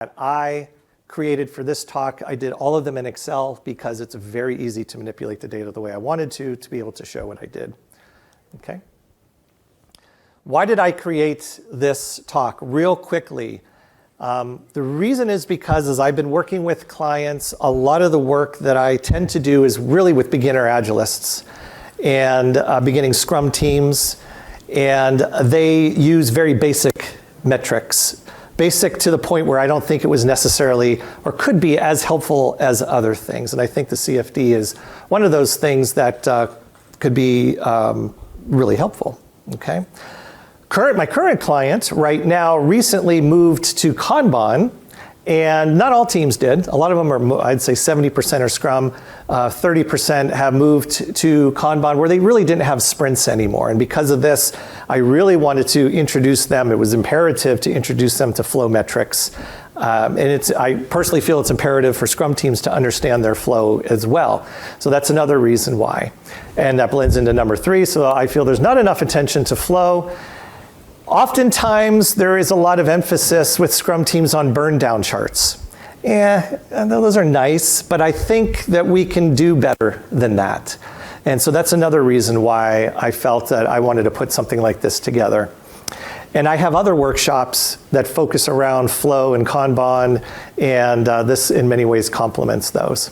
that I created for this talk. I did all of them in Excel because it's very easy to manipulate the data the way I wanted to be able to show what I did. Okay. Why did I create this talk? Real quickly, the reason is because as I've been working with clients, a lot of the work that I tend to do is really with beginner Agilists and beginning Scrum teams, and they use very basic metrics. Basic to the point where I don't think it was necessarily or could be as helpful as other things. And I think the CFD is one of those things that could be really helpful, okay? My current client right now recently moved to Kanban, and not all teams did. A lot of them are, I'd say 70% are Scrum, 30% have moved to Kanban where they really didn't have sprints anymore. And because of this, I really wanted to introduce them. It was imperative to introduce them to flow metrics. And I personally feel it's imperative for Scrum teams to understand their flow as well. So that's another reason why. And that blends into number 3. So I feel there's not enough attention to flow. Oftentimes, there is a lot of emphasis with Scrum teams on burn down charts. Those are nice, but I think that we can do better than that. And so that's another reason why I felt that I wanted to put something like this together. And I have other workshops that focus around flow and Kanban, and this in many ways complements those.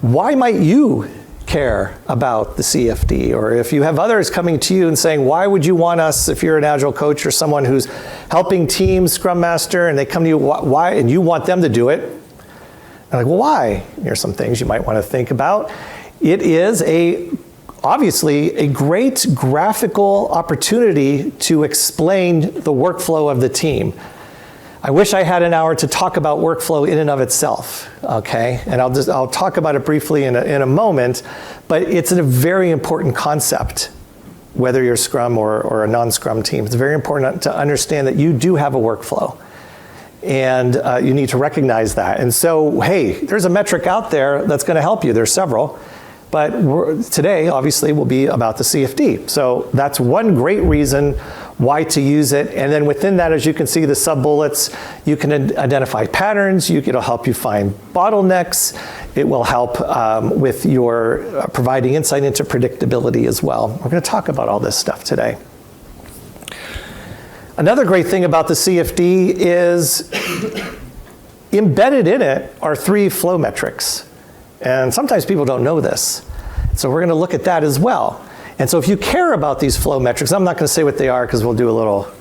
Why might you care about the CFD? Or if you have others coming to you and saying, why would you want us, if you're an Agile coach or someone who's helping teams, Scrum Master, and they come to you, why, and you want them to do it? I'm like, well, why? Here's some things you might want to think about. It is obviously a great graphical opportunity to explain the workflow of the team. I wish I had an hour to talk about workflow in and of itself, okay? And I'll talk about it briefly in a moment, but it's a very important concept, whether you're Scrum or a non-Scrum team. It's very important to understand that you do have a workflow, and you need to recognize that. And so, hey, there's a metric out there that's gonna help you. There's several, but today, obviously, will be about the CFD. So that's one great reason why to use it. And then within that, as you can see, the sub-bullets, you can identify patterns. It'll help you find bottlenecks. It will help with your providing insight into predictability as well. We're going to talk about all this stuff today. Another great thing about the CFD is embedded in it are 3 flow metrics. And sometimes people don't know this. So we're going to look at that as well. And so if you care about these flow metrics, I'm not going to say what they are because we'll do a little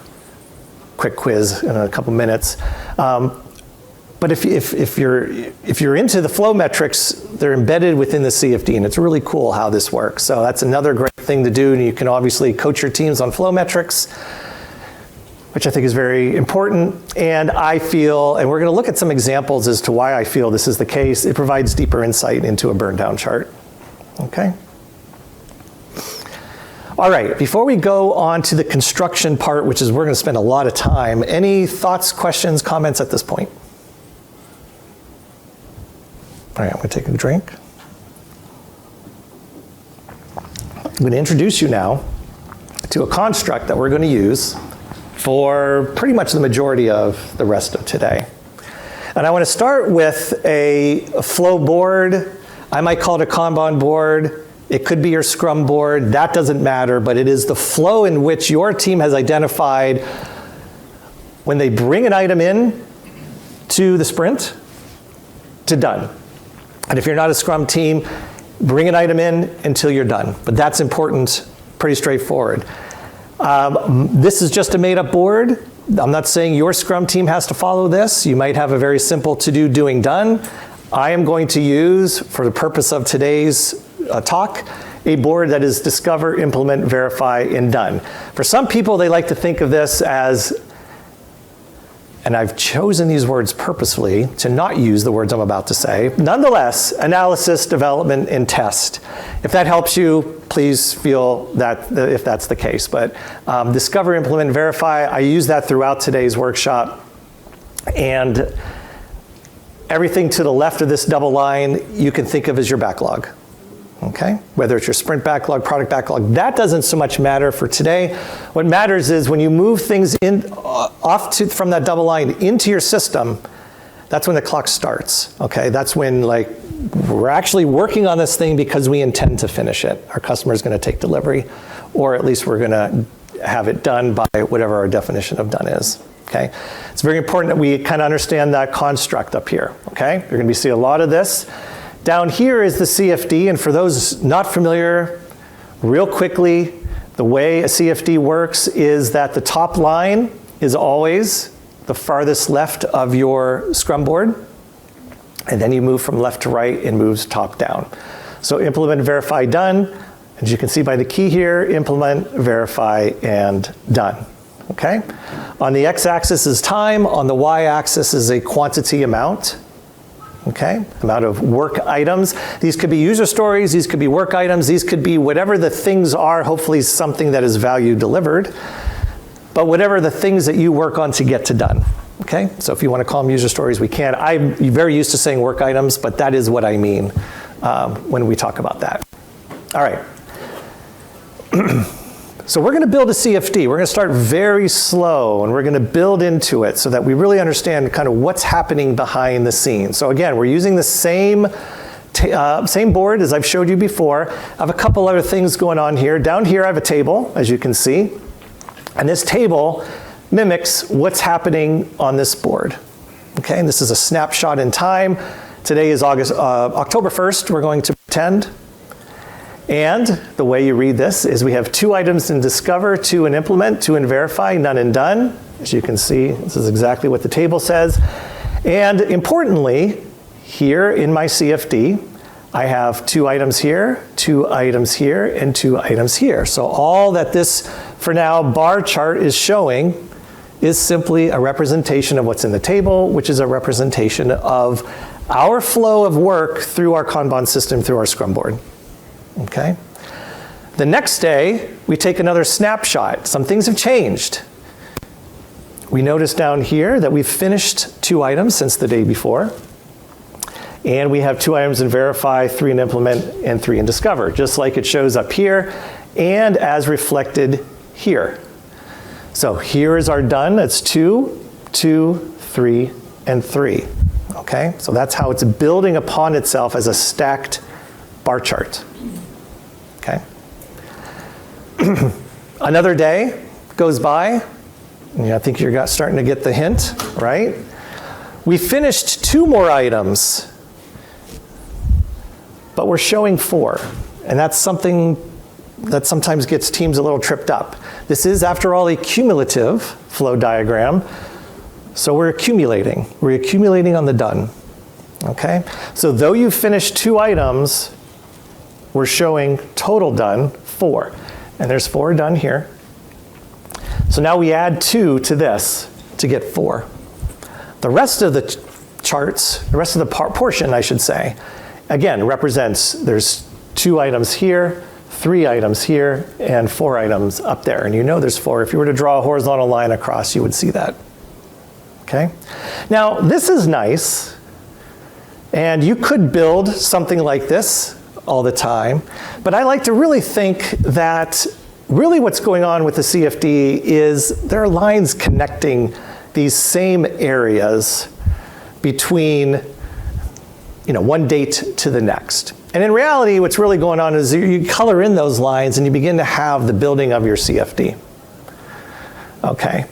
quick quiz in a couple minutes. But if you're into the flow metrics, they're embedded within the CFD, and it's really cool how this works. So that's another great thing to do, and you can obviously coach your teams on flow metrics, which I think is very important. And I feel, and we're going to look at some examples as to why I feel this is the case, it provides deeper insight into a burn down chart. Okay? All right, before we go on to the construction part, which is we're going to spend a lot of time, any thoughts, questions, comments at this point? All right, I'm going to take a drink. I'm going to introduce you now to a construct that we're going to use for pretty much the majority of the rest of today. And I want to start with a flow board. I might call it a Kanban board. It could be your Scrum board. That doesn't matter, but it is the flow in which your team has identified when they bring an item in to the sprint to done. And if you're not a Scrum team, bring an item in until you're done. But that's important, pretty straightforward. This is just a made-up board. I'm not saying your Scrum team has to follow this. You might have a very simple to-do, doing, done. I am going to use, for the purpose of today's talk, a board that is discover, implement, verify, and done. For some people, they like to think of this as, and I've chosen these words purposefully to not use the words I'm about to say. Nonetheless, analysis, development, and test. If that helps you, please feel that if that's the case. But discover, implement, verify, I use that throughout today's workshop. And everything to the left of this double line, you can think of as your backlog. Okay, whether it's your sprint backlog, product backlog, that doesn't so much matter for today. What matters is when you move things in from that double line into your system, that's when the clock starts. Okay, that's when like we're actually working on this thing because we intend to finish it. Our customer is going to take delivery, or at least we're going to have it done by whatever our definition of done is. Okay, it's very important that we kind of understand that construct up here. Okay, you're going to see a lot of this. Down here is the CFD, and for those not familiar, real quickly, the way a CFD works is that the top line is always the farthest left of your Scrum board, and then you move from left to right and moves top down. So implement, verify, done. As you can see by the key here, implement, verify, and done. Okay? On the x-axis is time, on the y-axis is a quantity amount. Okay, amount of work items. These could be user stories, these could be work items, these could be whatever the things are, hopefully something that is value delivered, but whatever the things that you work on to get to done. Okay, so if you want to call them user stories, we can. I'm very used to saying work items, but that is what I mean when we talk about that. All right. So we're going to build a CFD. We're going to start very slow, and we're going to build into it so that we really understand kind of what's happening behind the scenes. So again, we're using the same board as I've showed you before. I have a couple other things going on here. Down here I have a table, as you can see, and this table mimics what's happening on this board. Okay, and this is a snapshot in time. Today is October 1st, we're going to pretend. And the way you read this is we have 2 items in discover, 2 in implement, 2 in verify, none in done. As you can see, this is exactly what the table says. And importantly, here in my CFD, I have 2 items here, 2 items here, and 2 items here. So all that this, for now, bar chart is showing is simply a representation of what's in the table, which is a representation of our flow of work through our Kanban system, through our Scrum board. Okay. The next day, we take another snapshot. Some things have changed. We notice down here that we've finished 2 items since the day before. And we have 2 items in verify, 3 in implement, and 3 in discover, just like it shows up here and as reflected here. So here is our done. That's 2, 2, 3, and 3. Okay, so that's how it's building upon itself as a stacked bar chart. Okay. Another day goes by. And I think you're starting to get the hint, right? We finished 2 more items, but we're showing 4. And that's something that sometimes gets teams a little tripped up. This is, after all, a cumulative flow diagram. So we're accumulating. We're accumulating on the done. Okay? So though you finished 2 items, we're showing total done 4. And there's 4 done here. So now we add 2 to this to get 4. The rest of the charts, the rest of the portion, I should say, again, represents there's 2 items here, 3 items here, and 4 items up there. And you know there's 4. If you were to draw a horizontal line across, you would see that. Okay? Now, this is nice. And you could build something like this all the time. But I like to really think that really what's going on with the CFD is there are lines connecting these same areas between one date to the next. And in reality, what's really going on is you color in those lines and you begin to have the building of your CFD. Okay.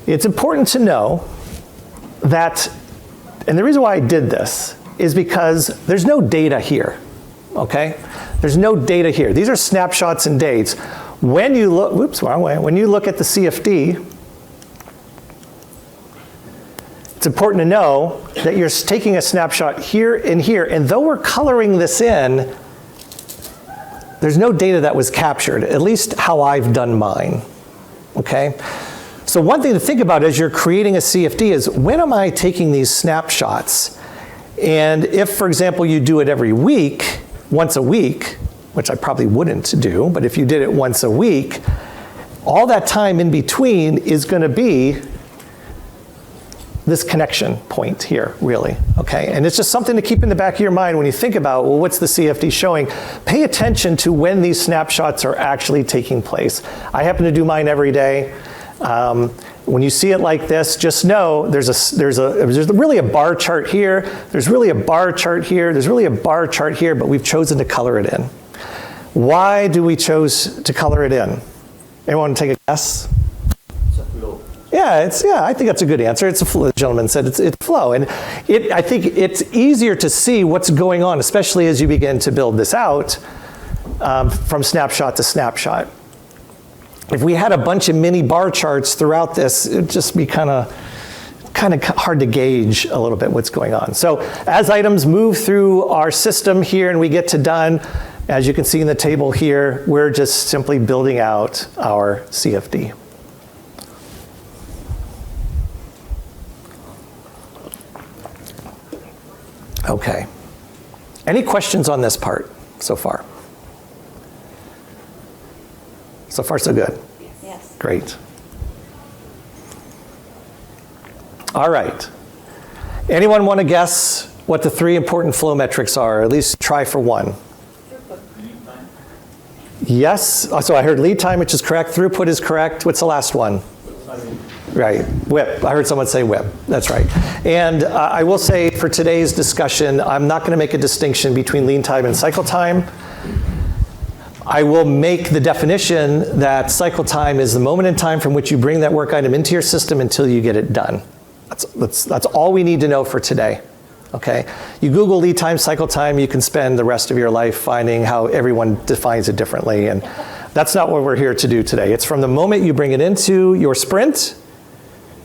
It's important to know that, and the reason why I did this is because there's no data here. Okay? There's no data here. These are snapshots and dates. When you look, whoops, wrong way. When you look at the CFD, it's important to know that you're taking a snapshot here, and though we're coloring this in, there's no data that was captured, at least how I've done mine. Okay? So one thing to think about as you're creating a CFD is, when am I taking these snapshots? And if, for example, you do it every week, once a week, which I probably wouldn't do, but if you did it once a week, all that time in between is going to be this connection point here, really, okay? And it's just something to keep in the back of your mind when you think about, well, what's the CFD showing? Pay attention to when these snapshots are actually taking place. I happen to do mine every day. When you see it like this, just know there's really a bar chart here, there's really a bar chart here, there's really a bar chart here, but we've chosen to color it in. Why do we choose to color it in? Anyone take a guess? Yeah, I think that's a good answer. It's a flow. The gentleman said it's flow. And I think it's easier to see what's going on, especially as you begin to build this out from snapshot to snapshot. If we had a bunch of mini bar charts throughout this, it'd just be kind of hard to gauge a little bit what's going on. So as items move through our system here and we get to done, as you can see in the table here, we're just simply building out our CFD. Okay. Any questions on this part so far? So far, so good? Yes. Great. All right. Anyone want to guess what the 3 important flow metrics are? Or at least try for one. Lead time. Yes. So I heard lead time, which is correct. Throughput is correct. What's the last one? Right, WIP. I heard someone say WIP. That's right. And I will say for today's discussion, I'm not going to make a distinction between lead time and cycle time. I will make the definition that cycle time is the moment in time from which you bring that work item into your system until you get it done. That's all we need to know for today. Okay? You Google lead time, cycle time, you can spend the rest of your life finding how everyone defines it differently. And that's not what we're here to do today. It's from the moment you bring it into your sprint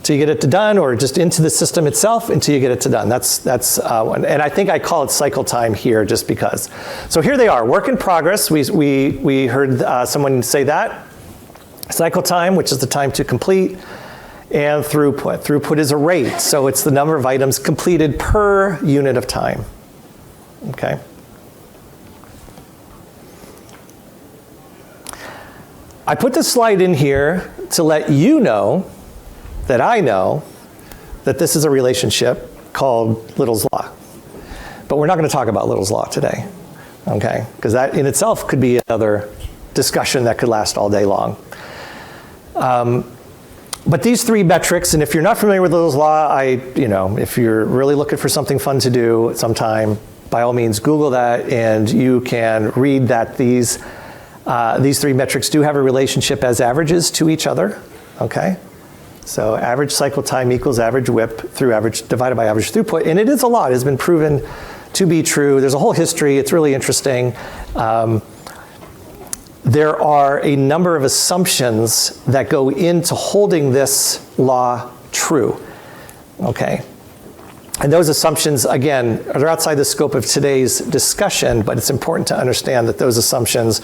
till you get it done, or just into the system itself until you get it to done. That's one. And I think I call it cycle time here just because. So here they are, work in progress. We heard someone say that. Cycle time, which is the time to complete, and throughput. Throughput is a rate, so it's the number of items completed per unit of time. Okay. I put this slide in here to let you know that I know that this is a relationship called Little's Law. But we're not going to talk about Little's Law today, okay? Because that in itself could be another discussion that could last all day long. But these 3 metrics, and if you're not familiar with Little's Law, if you're really looking for something fun to do at some time, by all means, Google that, and you can read that these 3 metrics do have a relationship as averages to each other, okay? So average cycle time equals average WIP through average divided by average throughput, and it is a lot. It has been proven to be true. There's a whole history. It's really interesting. There are a number of assumptions that go into holding this law true, okay? And those assumptions, again, are outside the scope of today's discussion, but it's important to understand that those assumptions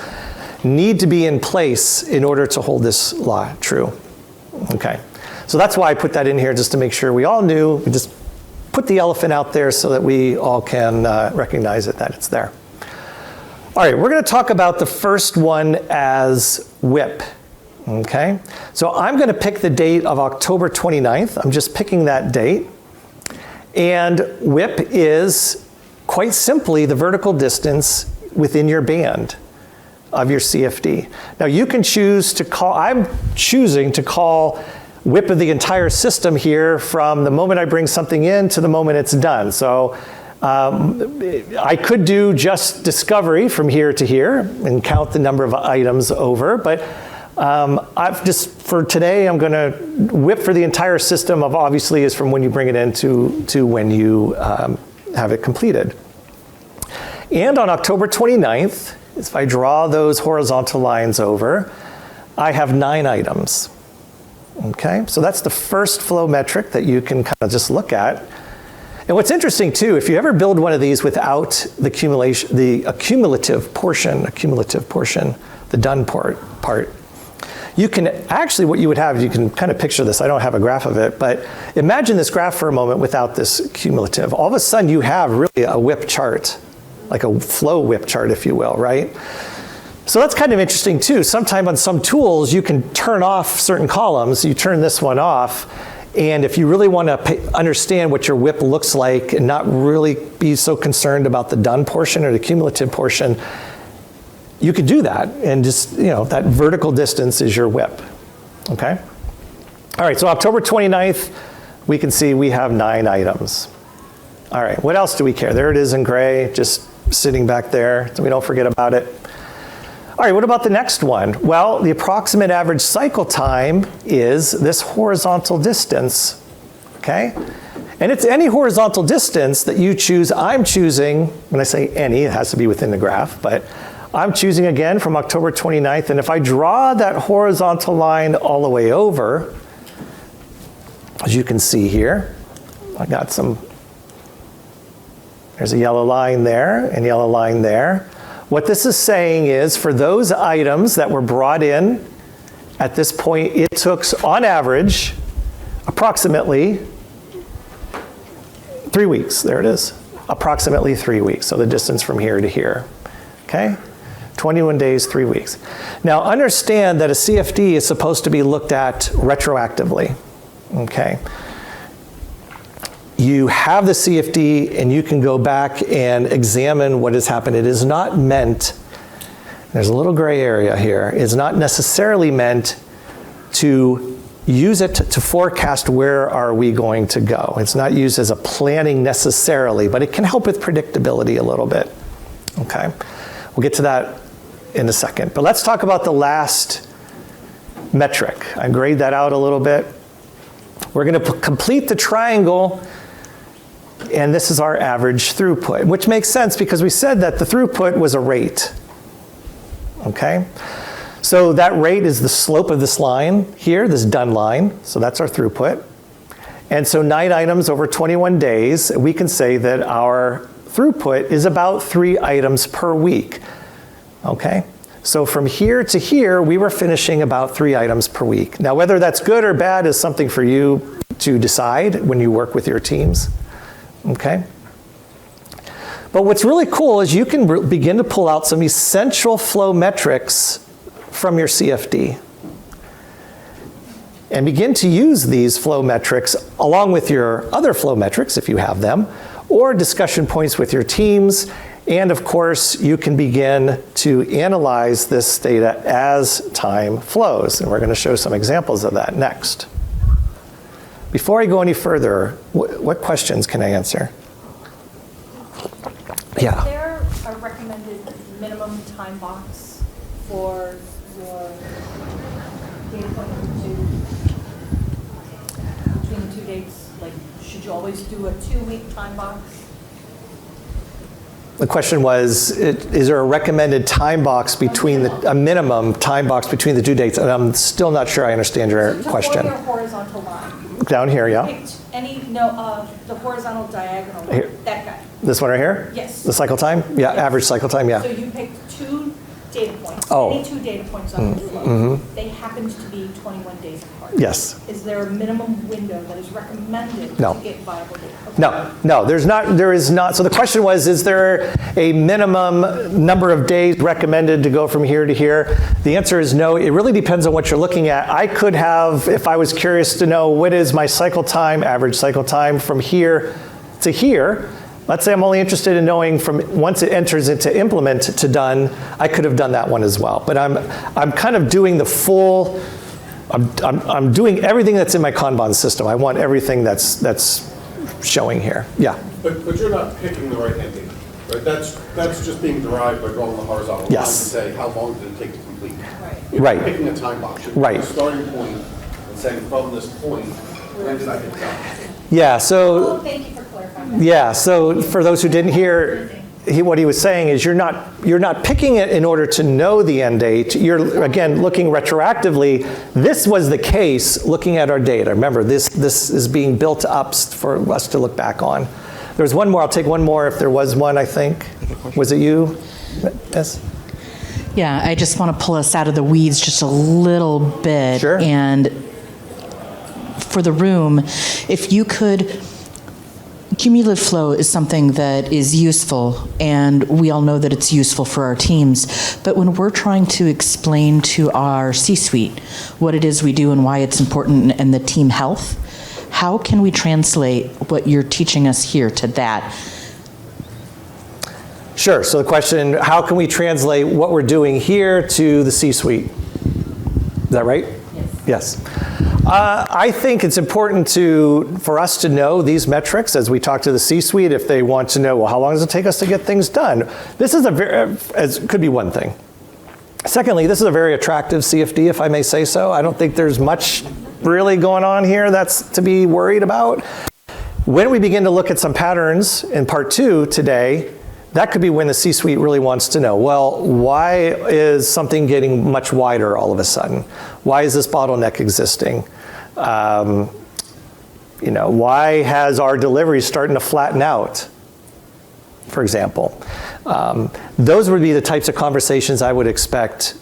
need to be in place in order to hold this law true, okay? So that's why I put that in here, just to make sure we all knew. We just put the elephant out there so that we all can recognize it, that it's there. All right, we're going to talk about the first one as WIP, okay? So I'm going to pick the date of October 29th. I'm just picking that date. And WIP is, quite simply, the vertical distance within your band of your CFD. Now you can choose to call, I'm choosing to call WIP of the entire system here from the moment I bring something in to the moment it's done. So I could do just discovery from here to here and count the number of items over, but I've just, for today, I'm going to WIP for the entire system of obviously is from when you bring it in to when you have it completed. And on October 29th, if I draw those horizontal lines over, I have 9 issums. Okay, so that's the first flow metric that you can kind of just look at. And what's interesting too, if you ever build one of these without the cumulative portion, the done part, you can actually, what you would have, you can kind of picture this, I don't have a graph of it, but imagine this graph for a moment without this cumulative. All of a sudden you have really a WIP chart, like a flow WIP chart, if you will, right? So that's kind of interesting too. Sometime on some tools, you can turn off certain columns. You turn this one off, And if you really want to understand what your WIP looks like and not really be so concerned about the done portion or the cumulative portion, you could do that. And just, that vertical distance is your WIP. Okay? All right, so October 29th, we can see we have 9 items. All right, what else do we care? There it is in gray, just sitting back there, so we don't forget about it. All right, what about the next one? Well, the approximate average cycle time is this horizontal distance, okay? And it's any horizontal distance that you choose. I'm choosing, when I say any, it has to be within the graph, but I'm choosing again from October 29th, and if I draw that horizontal line all the way over, as you can see here, I got there's a yellow line there and yellow line there. What this is saying is for those items that were brought in at this point, it took, on average, approximately 3 weeks. There it is. Approximately 3 weeks. So the distance from here to here. Okay? 21 days, 3 weeks. Now understand that a CFD is supposed to be looked at retroactively. Okay? You have the CFD and you can go back and examine what has happened. It is not meant, there's a little gray area here, it's not necessarily meant to use it to forecast where are we going to go. It's not used as a planning necessarily, but it can help with predictability a little bit. Okay, we'll get to that in a second. But let's talk about the last metric. I grayed that out a little bit. We're going to complete the triangle. And this is our average throughput, which makes sense because we said that the throughput was a rate. Okay? So that rate is the slope of this line here, this done line. So that's our throughput. And so 9 items over 21 days, we can say that our throughput is about 3 items per week. Okay? So from here to here, we were finishing about 3 items per week. Now, whether that's good or bad is something for you to decide when you work with your teams. Okay? But what's really cool is you can begin to pull out some essential flow metrics from your CFD and begin to use these flow metrics along with your other flow metrics if you have them, or discussion points with your teams. And of course, you can begin to analyze this data as time flows. And we're going to show some examples of that next. Before I go any further, what questions can I answer? Yeah. Is there a recommended minimum time box for your data point between the 2 dates? Like, should you always do a 2-week time box? The question was, is there a recommended time box between a minimum time box between the 2 dates? And I'm still not sure I understand your question. Your horizontal line. Down here, yeah. Picked the horizontal diagonal line, Here. that guy. This one right here? Yes. The cycle time? Yeah, Yes. average cycle time, yeah. So you picked 2 data points, Oh. any 2 data points on the flow. They happened to be 21 days apart. Yes. Is there a minimum window that is recommended No. to get viable data? Okay. No, there is not. So the question was, is there a minimum number of days recommended to go from here to here? The answer is no. It really depends on what you're looking at. I could have, if I was curious to know what is my cycle time, average cycle time from here to here, let's say I'm only interested in knowing from once it enters into implement to done, I could have done that one as well. But I'm kind of doing the full, I'm doing everything that's in my Kanban system. I want everything that's showing here. Yeah. But you're not picking the right-hand data, right? That's just being derived by drawing the horizontal line to Yes. say how long did it take to complete. Right. You're Right. not picking a time box. You're Right. picking a starting point and saying from this point, when did I get done? Yeah, Oh, so, thank you for clarifying that. yeah, so for those who didn't hear, what he was saying is you're not picking it in order to know the end date. You're, again, looking retroactively. This was the case looking at our data. Remember, this is being built up for us to look back on. There's one more. I'll take one more if there was one, I think. Was it you? Yes? Yeah, I just want to pull us out of the weeds just a little bit. Sure. And for the room, if you could, cumulative flow is something that is useful, and we all know that it's useful for our teams. But when we're trying to explain to our C-suite what it is we do and why it's important and the team health, How can we translate what you're teaching us here to that? Sure. So the question, how can we translate what we're doing here to the C-suite? Is that right? Yes. I think it's important for us to know these metrics as we talk to the C-suite if they want to know, well, how long does it take us to get things done? This is could be one thing. Secondly, this is a very attractive CFD, if I may say so. I don't think there's much really going on here that's to be worried about. When we begin to look at some patterns in part 2 today, that could be when the C-suite really wants to know, well, why is something getting much wider all of a sudden? Why is this bottleneck existing? Why has our delivery starting to flatten out, for example? Those would be the types of conversations I would expect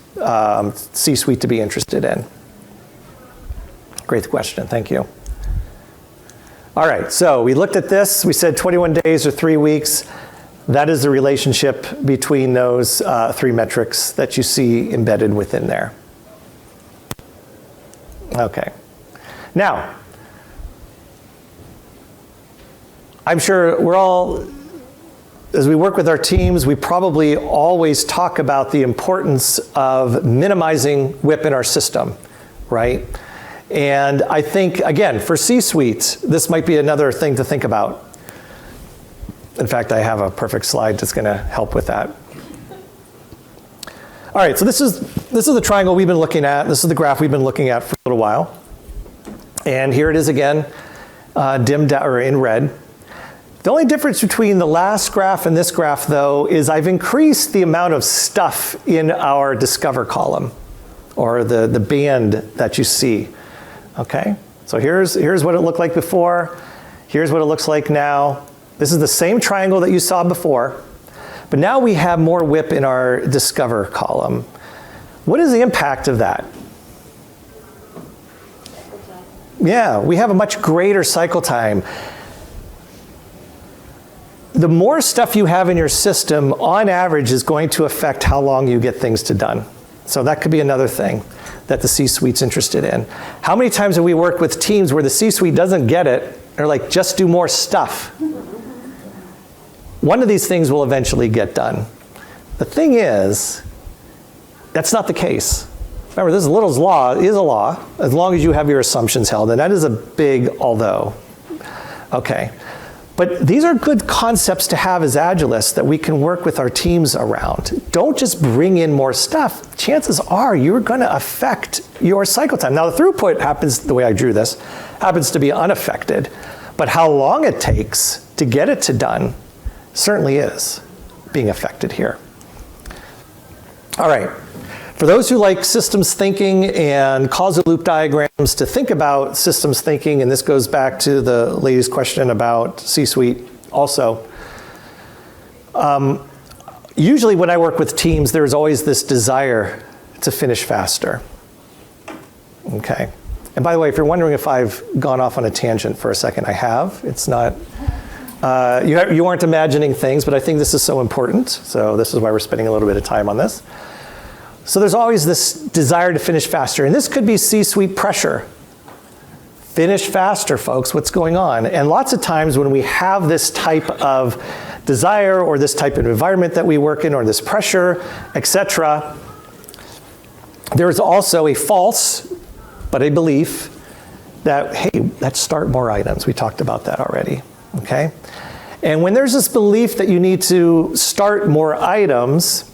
C-suite to be interested in. Great question, thank you. All right, so we looked at this. We said 21 days or 3 weeks. That is the relationship between those 3 metrics that you see embedded within there. Okay. Now, I'm sure we're all, as we work with our teams, we probably always talk about the importance of minimizing WIP in our system, right? And I think, again, for C-suites, this might be another thing to think about. In fact, I have a perfect slide that's going to help with that. All right, so this is the triangle we've been looking at. This is the graph we've been looking at for a little while. And here it is again, dimmed out or in red. The only difference between the last graph and this graph, though, is I've increased the amount of stuff in our Discover column, or the band that you see. Okay, so here's what it looked like before. Here's what it looks like now. This is the same triangle that you saw before, but now we have more WIP in our Discover column. What is the impact of that? Yeah, we have a much greater cycle time. The more stuff you have in your system, on average, is going to affect how long you get things done. So that could be another thing that the C-suite's interested in. How many times have we worked with teams where the C-suite doesn't get it? They're like, just do more stuff. One of these things will eventually get done. The thing is, that's not the case. Remember, this Little's law is a law, as long as you have your assumptions held, and that is a big although. Okay, but these are good concepts to have as Agilists that we can work with our teams around. Don't just bring in more stuff. Chances are you're going to affect your cycle time. Now, the throughput happens, the way I drew this, happens to be unaffected, but how long it takes to get it done certainly is being affected here. All right, for those who like systems thinking and causal loop diagrams, to think about systems thinking, and this goes back to the lady's question about C-suite also. Usually when I work with teams, there's always this desire to finish faster. Okay, and by the way, if you're wondering if I've gone off on a tangent for a second, I have. It's not, you aren't imagining things, but I think this is so important. So this is why we're spending a little bit of time on this. So there's always this desire to finish faster, and this could be C-suite pressure. Finish faster, folks, what's going on? And lots of times when we have this type of desire or this type of environment that we work in or this pressure, etc., there's also a false, but a belief that, hey, let's start more items. We talked about that already, okay? And when there's this belief that you need to start more items,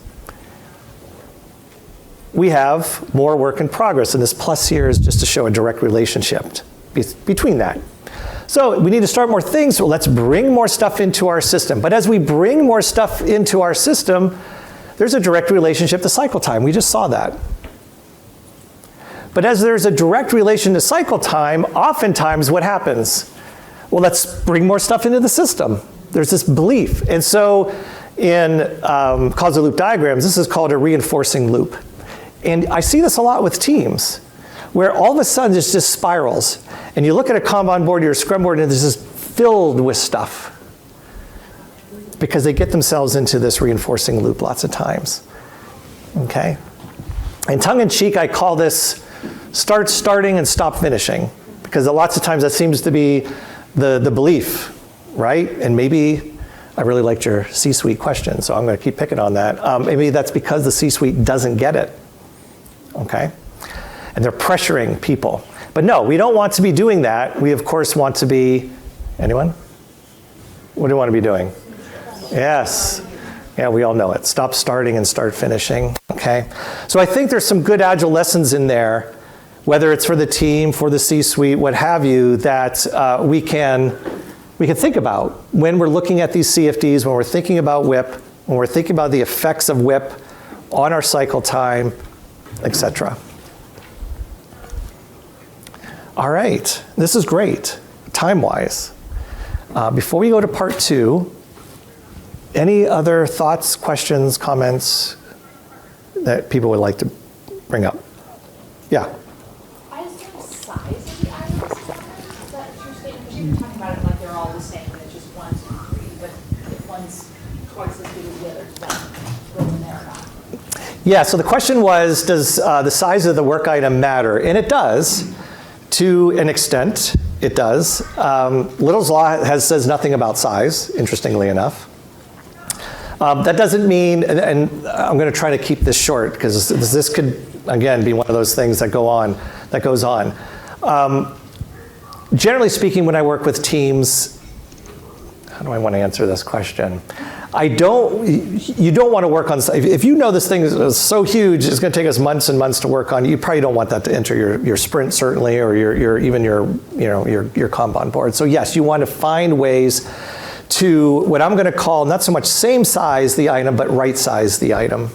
we have more work in progress. And this plus here is just to show a direct relationship between that. So we need to start more things, so let's bring more stuff into our system. But as we bring more stuff into our system, there's a direct relationship to cycle time. We just saw that. But as there's a direct relation to cycle time, oftentimes what happens? Well, let's bring more stuff into the system. There's this belief. And so in causal loop diagrams, this is called a reinforcing loop. And I see this a lot with teams, where all of a sudden it just spirals. And you look at a Kanban board or a Scrum board and it's just filled with stuff. Because they get themselves into this reinforcing loop lots of times. Okay? And tongue in cheek, I call this start starting and stop finishing. because lots of times that seems to be the belief, right? And maybe I really liked your C-suite question, so I'm going to keep picking on that. Maybe that's because the C-suite doesn't get it, okay? And they're pressuring people. But no, we don't want to be doing that. We, of course, want to be, anyone? What do you want to be doing? Yes. Yeah, we all know it. Stop starting and start finishing, okay? So I think there's some good Agile lessons in there, whether it's for the team, for the C-suite, what have you, that we can think about when we're looking at these CFDs, when we're thinking about WIP, when we're thinking about the effects of WIP on our cycle time, etc. All right, this is great, time-wise. Before we go to part 2, any other thoughts, questions, comments that people would like to bring up? Yeah. Why is there a size of the items? Is that what you're saying? Because you're talking about it like they're all the same, and it's just 1, 2, 3. But if one's twice as big as the other, does that go in there or not? Yeah, so the question was, does the size of the work item matter? And it does, to an extent, it does. Little's Law says nothing about size, interestingly enough. That doesn't mean, and I'm going to try to keep this short, because this could, again, be one of those things that goes on. Generally speaking, when I work with teams, how do I want to answer this question? You don't want to work on, if you know this thing is so huge, it's going to take us months and months to work on, you probably don't want that to enter your sprint, certainly, or even your Kanban board. So yes, you want to find ways to what I'm going to call not so much same size the item, but right size the item.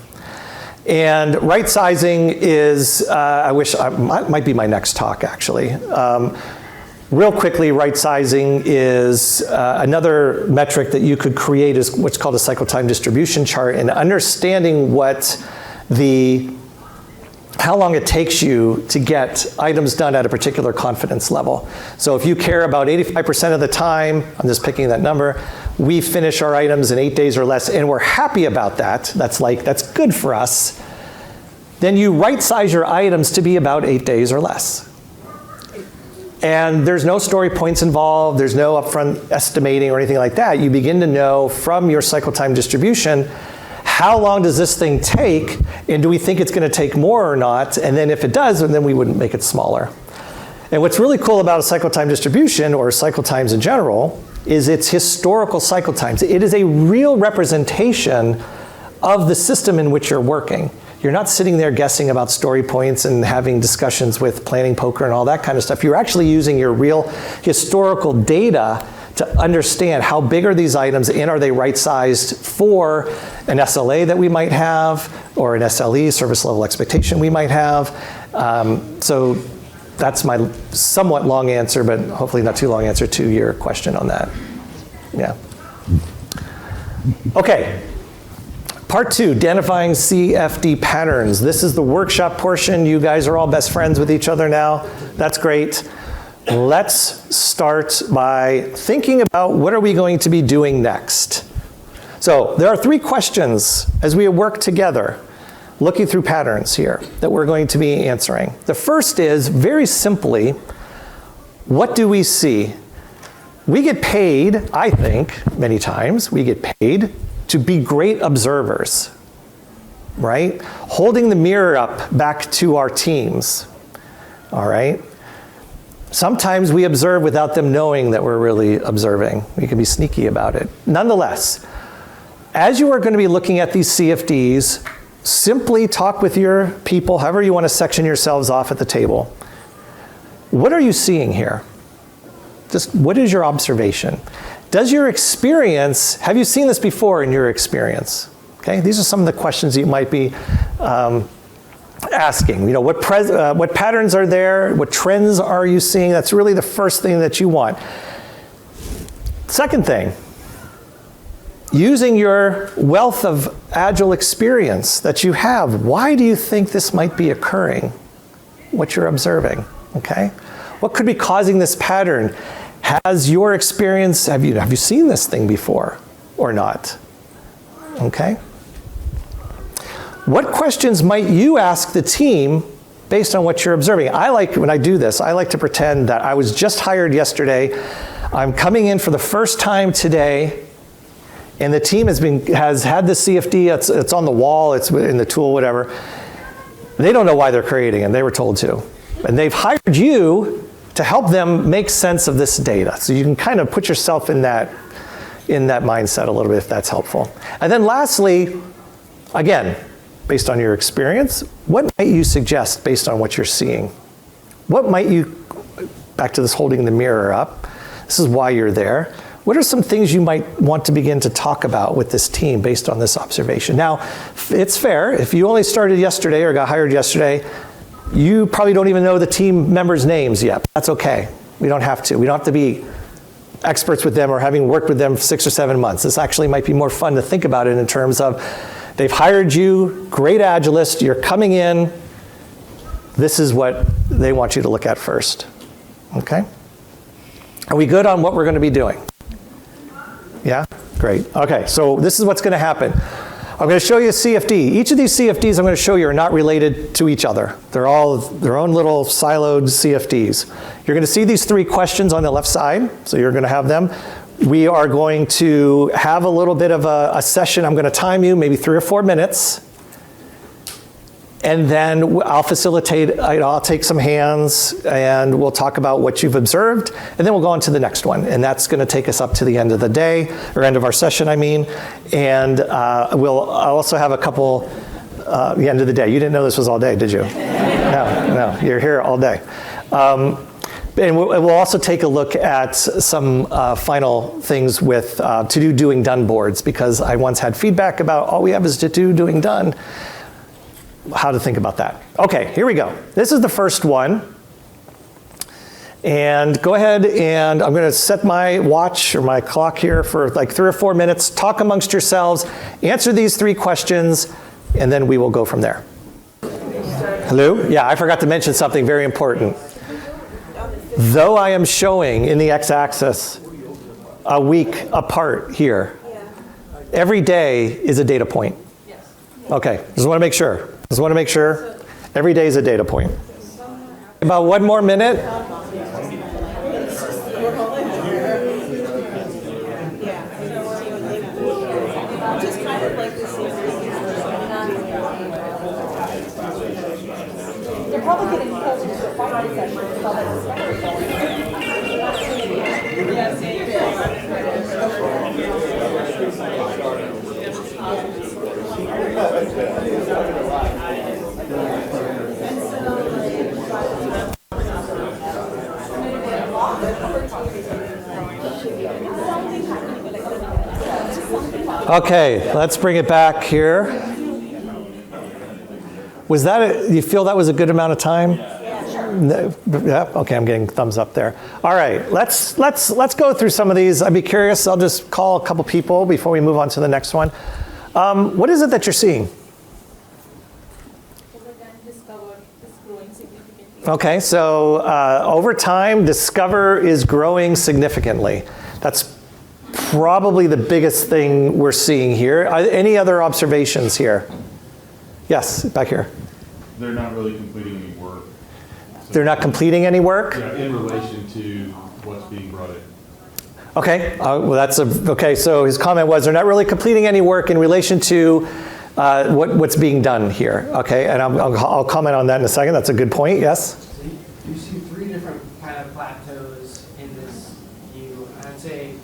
And right sizing is, might be my next talk, actually. Real quickly, right sizing is another metric that you could create is what's called a cycle time distribution chart, and understanding how long it takes you to get items done at a particular confidence level. So if you care about 85% of the time, I'm just picking that number, we finish our items in 8 days or less, and we're happy about that, that's good for us, then you right size your items to be about 8 days or less. And there's no story points involved, there's no upfront estimating or anything like that. You begin to know from your cycle time distribution, how long does this thing take, and do we think it's going to take more or not? And then if it does, then we wouldn't make it smaller. And what's really cool about a cycle time distribution, or cycle times in general, is its historical cycle times. It is a real representation of the system in which you're working. You're not sitting there guessing about story points and having discussions with planning poker and all that kind of stuff. You're actually using your real historical data to understand how big are these items and are they right-sized for an SLA that we might have, or an SLE, service level expectation we might have. So that's my somewhat long answer, but hopefully not too long answer to your question on that. Yeah. Okay. Part 2, identifying CFD patterns. This is the workshop portion. You guys are all best friends with each other now. That's great. Let's start by thinking about what are we going to be doing next. So there are 3 questions as we work together, looking through patterns here, that we're going to be answering. The first is, very simply, what do we see? We get paid, I think, many times, we get paid to be great observers, right? Holding the mirror up back to our teams, all right? Sometimes we observe without them knowing that we're really observing. We can be sneaky about it. Nonetheless, as you are going to be looking at these CFDs, simply talk with your people, however you want to section yourselves off at the table. What are you seeing here? Just what is your observation? Does your experience, have you seen this before in your experience? Okay, these are some of the questions you might be asking. You know, what patterns are there? What trends are you seeing? That's really the first thing that you want. Second thing, using your wealth of Agile experience that you have, why do you think this might be occurring? What you're observing, okay? What could be causing this pattern? Has your experience, have you seen this thing before or not? Okay. What questions might you ask the team based on what you're observing. When I do this, I like to pretend that I was just hired yesterday. I'm coming in for the first time today, and the team has had the CFD, it's on the wall, it's in the tool, whatever. They don't know why they're creating it, they were told to. And they've hired you to help them make sense of this data. So you can kind of put yourself in that mindset a little bit if that's helpful. And then lastly, again, based on your experience, what might you suggest based on what you're seeing? What might you, back to this holding the mirror up, this is why you're there. What are some things you might want to begin to talk about with this team based on this observation? Now, it's fair, if you only started yesterday or got hired yesterday, you probably don't even know the team members' names yet. That's okay. We don't have to. We don't have to be experts with them or having worked with them for 6 or 7 months. This actually might be more fun to think about it in terms of they've hired you, great Agilist, you're coming in, this is what they want you to look at first. Okay? Are we good on what we're going to be doing? Yeah? Great. Okay, so this is what's going to happen. I'm going to show you a CFD. Each of these CFDs I'm going to show you are not related to each other. They're all their own little siloed CFDs. You're going to see these 3 questions on the left side, so you're going to have them. We are going to have a little bit of a session. I'm going to time you, maybe 3 or 4 minutes. And then I'll facilitate, I'll take some hands and we'll talk about what you've observed, and then we'll go on to the next one. And that's going to take us up to the end of the day, or end of our session, I mean. And I'll also have a couple, the end of the day. You didn't know this was all day, did you? No, you're here all day. And we'll also take a look at some final things with to-do, doing, done boards, because I once had feedback about all we have is to-do, doing, done. How to think about that. Okay, here we go. This is the first one. And go ahead and I'm going to set my watch or my clock here for like 3 or 4 minutes. Talk amongst yourselves, answer these 3 questions, and then we will go from there. Hello? Yeah, I forgot to mention something very important. Though I am showing in the x-axis a week apart here, every day is a data point. Okay, just want to make sure. Just want to make sure. Every day is a data point. About 1 more minute. They're probably getting closer to the final session. It's called a discovery Okay, let's bring it back here. Was that, you feel that was a good amount of time? Yeah, sure. Yeah, okay, I'm getting thumbs up there. All right, let's go through some of these. I'd be curious, I'll just call a couple people before we move on to the next one. What is it that you're seeing? Okay, so over time, Discover is growing significantly. That's probably the biggest thing we're seeing here. Any other observations here? Yes, back here. They're not really completing any work. They're not completing any work? Yeah, in relation to what's being brought in. Okay, well that's okay, so his comment was they're not really completing any work in relation to what's being done here. Okay, and I'll comment on that in a second. That's a good point, yes? So you see 3 different kind of plateaus in this view. I'd say,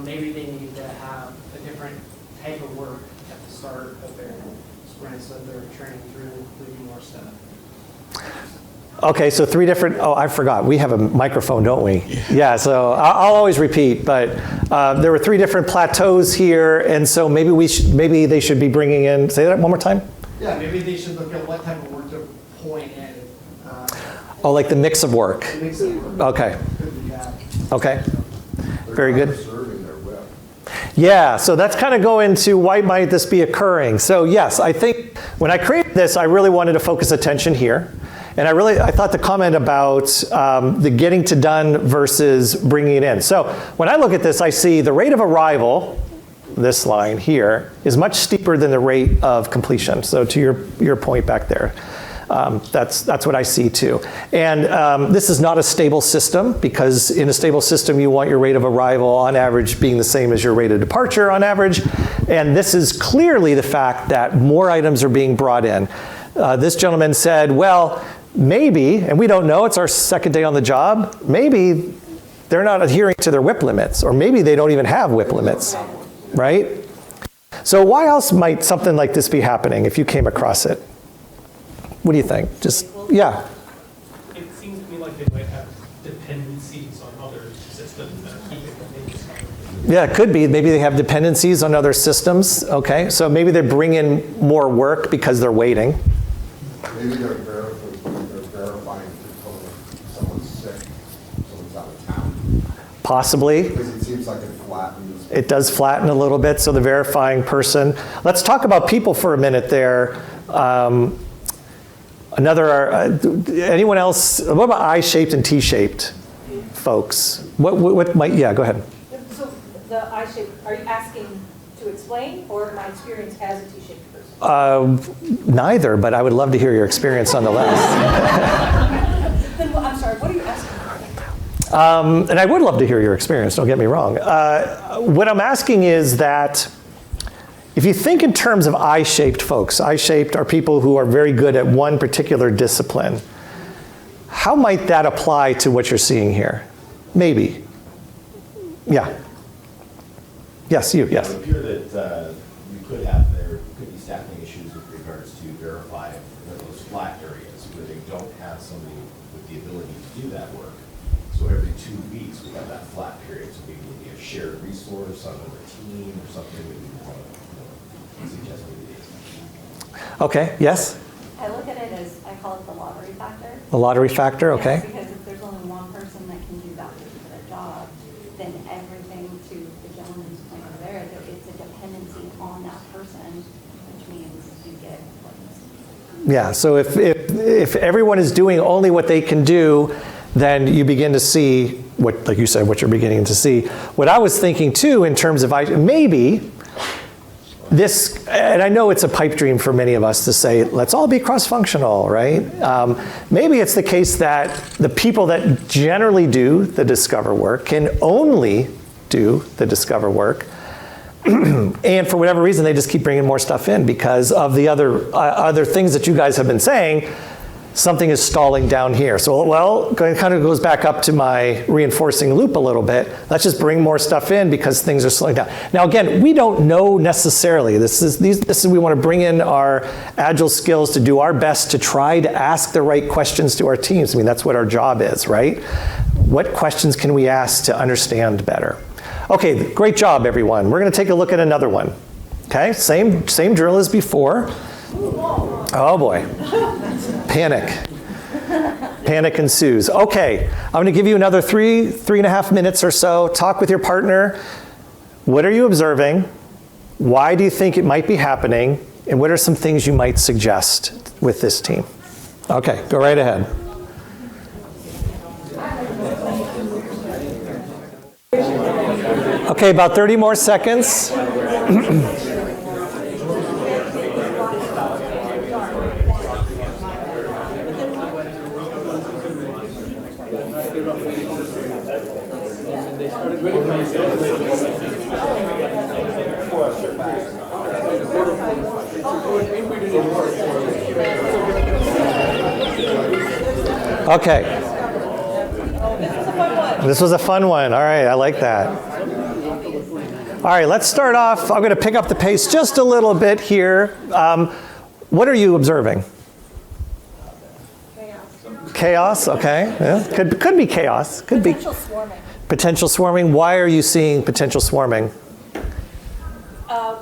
maybe they need to have a different type of work at the start of their sprints that they're churning through, including more stuff. Okay, so 3 different, oh, I forgot. We have a microphone, don't we? Yeah, so I'll always repeat, but there were 3 different plateaus here, and so maybe they should be bringing in, say that one more time? Yeah, maybe they should look at what type of work to point in. Oh, like the mix of work. The mix of work. Okay. Could be that. Okay. Very good. Serving their web. Yeah, so that's kind of going to why might this be occurring. So yes, I think when I created this, I really wanted to focus attention here. And I thought the comment about the getting to done versus bringing it in. So when I look at this, I see the rate of arrival, this line here, is much steeper than the rate of completion. So to your point back there. That's what I see too. And this is not a stable system, because in a stable system you want your rate of arrival on average being the same as your rate of departure on average. And this is clearly the fact that more items are being brought in. This gentleman said, well, maybe, and we don't know, it's our second day on the job, maybe they're not adhering to their WIP limits, or maybe they don't even have WIP limits, right? So why else might something like this be happening if you came across it? What do you think? Just, yeah. It seems to me like they might have dependencies on other systems that are keeping them in this. Yeah, it could be. Maybe they have dependencies on other systems. Okay, so maybe they bring in more work because they're waiting. Maybe they're verifying people if someone's sick, someone's out of town. Possibly. Because it seems like it flattens. It does flatten a little bit, so the verifying person. Let's talk about people for a minute there. Anyone else, what about I-shaped and T-shaped folks? What might, yeah, go ahead. So the I-shaped, are you asking to explain, or my experience as a T-shaped person? Neither, but I would love to hear your experience nonetheless. Then, well, I'm sorry, what are you asking? And I would love to hear your experience, don't get me wrong. What I'm asking is that if you think in terms of I-shaped folks, I-shaped are people who are very good at one particular discipline. How might that apply to what you're seeing here? Maybe. Yeah. Yes, you, yes. It would appear that there could be staffing issues with regards to verify those flat areas where they don't have somebody with the ability to do that work. So every 2 weeks we have that flat period, so maybe it'll be a shared resource on another team or something that we want to suggest maybe. Okay, yes? I look at it as, I call it the lottery factor. The lottery factor, okay. Yeah, because if there's only one person that can do that particular job, then everything, to the gentleman's point over there, it's a dependency on that person, which means you get points. Yeah, so if everyone is doing only what they can do, then you begin to see what, like you said, what you're beginning to see. What I was thinking too, in terms of maybe this, and I know it's a pipe dream for many of us to say, let's all be cross-functional, right? Maybe it's the case that the people that generally do the discover work can only do the discover work, and for whatever reason, they just keep bringing more stuff in because of the other things that you guys have been saying. Something is stalling down here. So, well, it kind of goes back up to my reinforcing loop a little bit. Let's just bring more stuff in because things are slowing down. Now, again, we don't know necessarily. This is we want to bring in our agile skills to do our best to try to ask the right questions to our teams. I mean, that's what our job is, right? What questions can we ask to understand better? Okay, great job, everyone. We're going to take a look at another one. Okay, same drill as before. Oh boy. Panic ensues. Okay, I'm going to give you another 3.5 minutes or so. Talk with your partner. What are you observing? Why do you think it might be happening? And what are some things you might suggest with this team? Okay, go right ahead. Okay, about 30 more seconds. Okay. This was a fun one. All right, I like that. All right, let's start off. I'm going to pick up the pace just a little bit here. What are you observing? Chaos, okay. Yeah. Could be chaos. Could be. Potential swarming. Potential swarming. Why are you seeing potential swarming?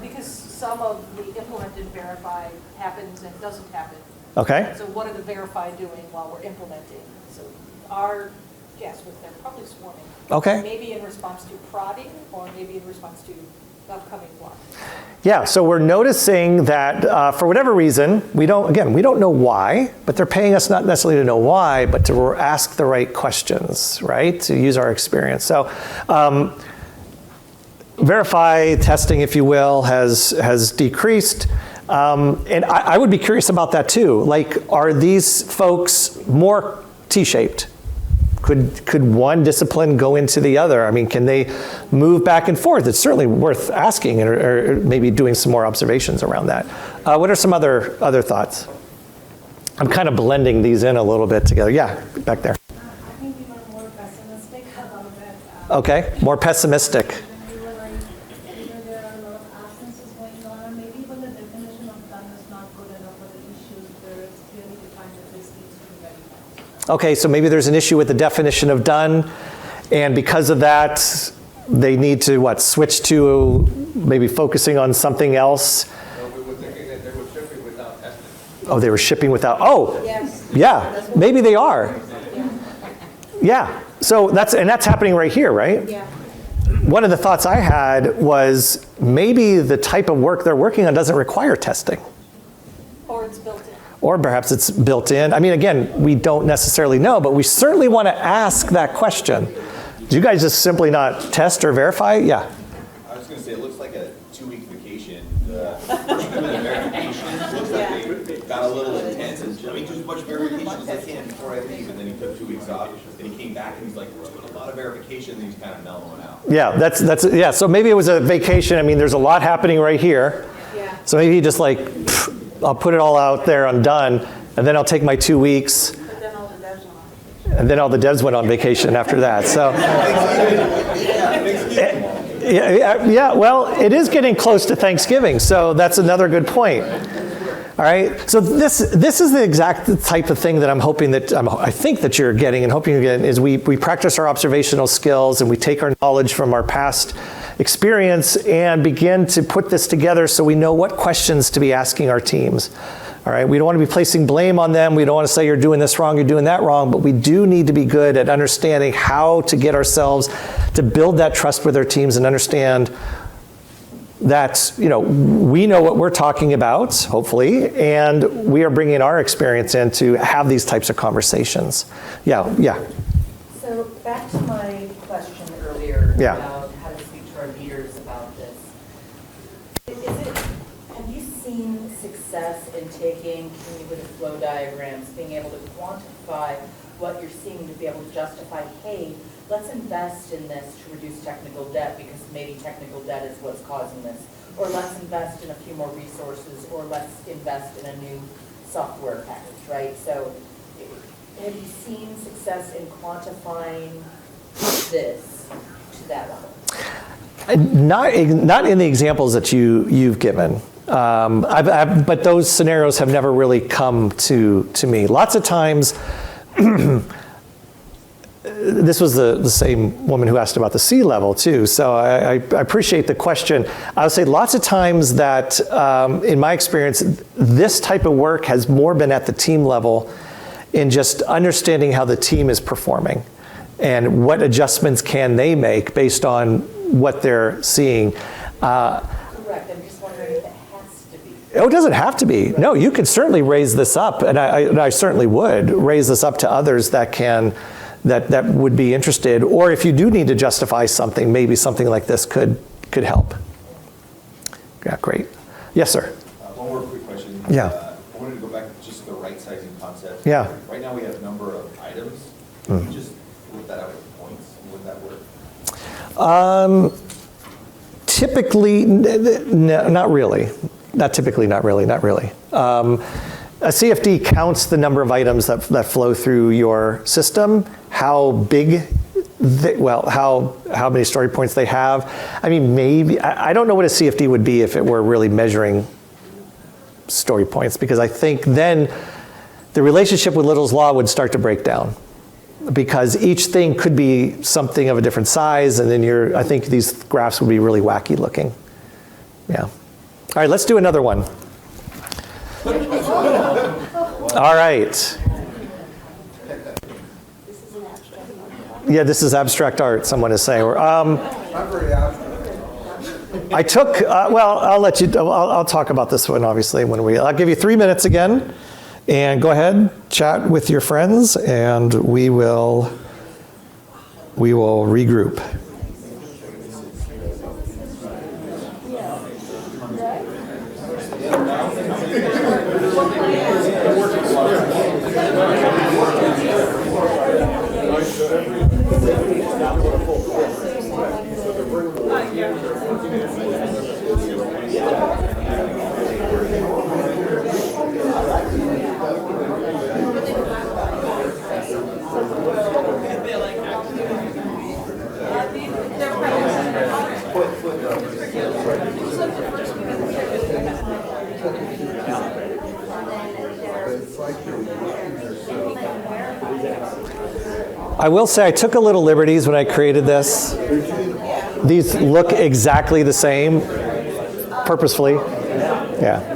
Because some of the implemented verify happens and doesn't happen. Okay. So what are the verify doing while we're implementing? So our guess was they're probably swarming. Okay. Maybe in response to prodding, or maybe in response to upcoming block. Yeah, so we're noticing that for whatever reason, we don't know why, but they're paying us not necessarily to know why, but to ask the right questions, right? To use our experience. So verify testing, if you will, has decreased. And I would be curious about that too. Like, are these folks more T-shaped? Could one discipline go into the other? I mean, can they move back and forth? It's certainly worth asking, or maybe doing some more observations around that. What are some other thoughts? I'm kind of blending these in a little bit together. Yeah, back there. I think we were more pessimistic about that. Okay, more pessimistic. We were like, there are a lot of absences going on, and maybe even the definition of done is not good enough for the issues where it's clearly defined that this needs to be verified. Okay, so maybe there's an issue with the definition of done, and because of that, they need to, switch to maybe focusing on something else? We were thinking that they were shipping without testing. Oh, they were shipping without, Yes. yeah, maybe they are. Yeah, so that's happening right here, right? Yeah. One of the thoughts I had was maybe the type of work they're working on doesn't require testing. Or it's built in. Or perhaps it's built in. I mean, again, we don't necessarily know, but we certainly want to ask that question. Do you guys just simply not test or verify? Yeah. I was going to say, it looks like a 2-week vacation. The verification looks like they got a little intense. I mean, just a bunch of verifications at the end before I leave, and then he took 2 weeks off. Then he came back and he's like, we're doing a lot of verification, and he's kind of mellowing out. Yeah, yeah. So maybe it was a vacation. I mean, there's a lot happening right here. Yeah. So maybe he just like, I'll put it all out there, I'm done, and then I'll take my 2 weeks. But then all the devs went on vacation. And then all the devs went on vacation after that. So, yeah, well, it is getting close to Thanksgiving, so that's another good point. All right, so this is the exact type of thing that I'm hoping that, I think that you're getting and hoping you're getting, is we practice our observational skills and we take our knowledge from our past experience and begin to put this together so we know what questions to be asking our teams. All right, we don't want to be placing blame on them. We don't want to say you're doing this wrong, you're doing that wrong, but we do need to be good at understanding how to get ourselves to build that trust with our teams and understand that, we know what we're talking about, hopefully, and we are bringing our experience in to have these types of conversations. Yeah. So back to my question earlier Yeah. about how to speak to our leaders about this. Have you seen success in taking cumulative flow diagrams, being able to quantify what you're seeing to be able to justify, hey, let's invest in this to reduce technical debt because maybe technical debt is what's causing this, or let's invest in a few more resources, or let's invest in a new software package, right? So have you seen success in quantifying this to that level? Not in the examples that you've given. But those scenarios have never really come to me. Lots of times, this was the same woman who asked about the C level too, so I appreciate the question. I would say lots of times that, in my experience, this type of work has more been at the team level in just understanding how the team is performing and what adjustments can they make based on what they're seeing. Correct, I'm just wondering if it has to be. Oh, it doesn't have to be. No, you could certainly raise this up, and I certainly would raise this up to others that would be interested, or if you do need to justify something, maybe something like this could help. Yeah, great. Yes, sir. One more quick question. Yeah. I wanted to go back to just the right sizing concept. Yeah. Right now we have a number of items. Can you just flip that out with points? Would that work? Typically, not really. Not typically, not really. A CFD counts the number of items that flow through your system, how big, how many story points they have. I mean, maybe, I don't know what a CFD would be if it were really measuring story points, because I think then the relationship with Little's Law would start to break down, because each thing could be something of a different size, and then I think these graphs would be really wacky looking. Yeah. All right, let's do another one. All right. Yeah, this is abstract art, someone is saying. I took, I'll let you, I'll talk about this one, obviously, I'll give you 3 minutes again, and go ahead, chat with your friends, and we will regroup. I will say I took a little liberties when I created this. These look exactly the same, purposefully. Yeah.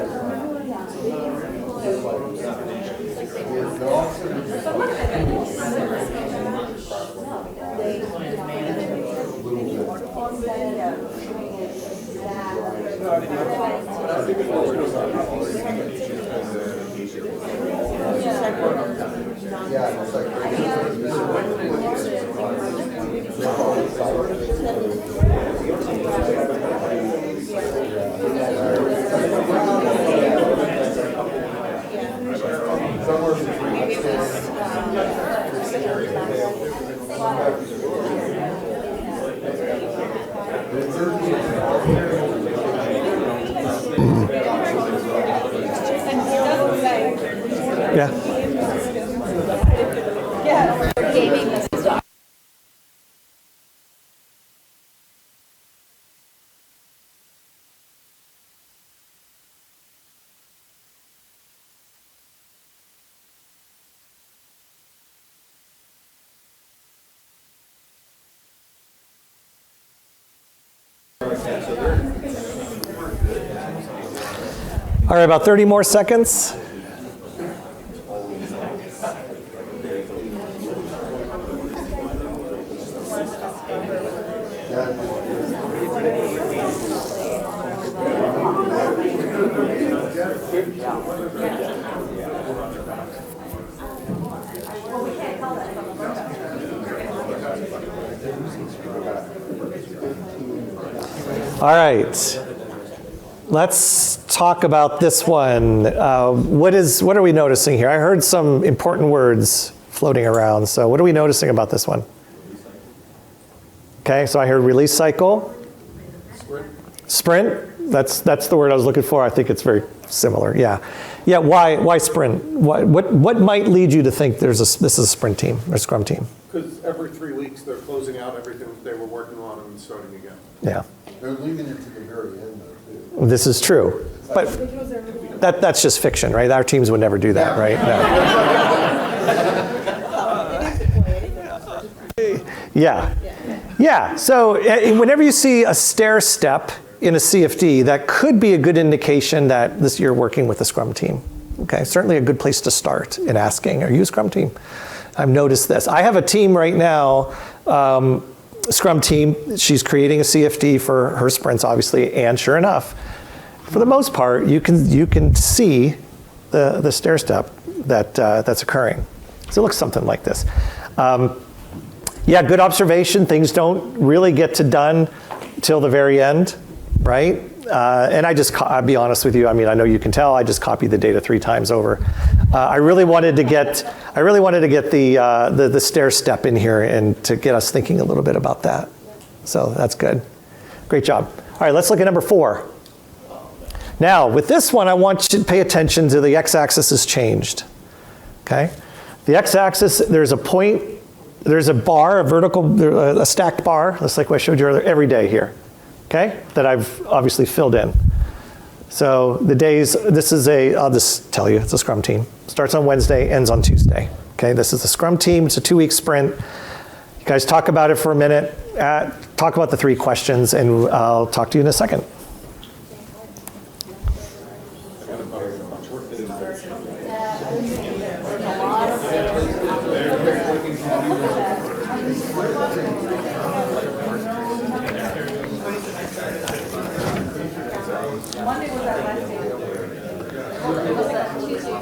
All right, about 30 more seconds. All right. Let's talk about this one. What are we noticing here? I heard some important words floating around. So what are we noticing about this one? Okay, so I heard release cycle. Sprint. That's the word I was looking for. I think it's very similar. Yeah. Yeah. Why sprint? What might lead you to think this is a sprint team or Scrum team? Because every 3 weeks they're closing out everything that they were working on and starting again. Yeah. They're leaving it to the very end though, too. This is true, but that's just fiction, right? Our teams would never do that, right? No. Yeah. Yeah. So whenever you see a stair step in a CFD, that could be a good indication that you're working with a Scrum team. Okay. Certainly a good place to start in asking, are you a Scrum team? I've noticed this. I have a team right now, Scrum team. She's creating a CFD for her sprints, obviously, and sure enough, for the most part, you can see the stair step that's occurring. So it looks something like this. Yeah, good observation. Things don't really get done till the very end, right? And I'll be honest with you. I mean, I know you can tell. I just copied the data 3 times over. I really wanted to get the stair step in here and to get us thinking a little bit about that. So that's good. Great job. All right, let's look at number 4. Now, with this one, I want you to pay attention to the x-axis has changed. Okay, the x-axis, there's a point, there's a bar, a stacked bar, just like what I showed you earlier, every day here. Okay, that I've obviously filled in. So the days, I'll just tell you, it's a Scrum team. Starts on Wednesday, ends on Tuesday. Okay, this is a Scrum team, it's a 2-week sprint. You guys talk about it for a minute, talk about the 3 questions, and I'll talk to you in a second.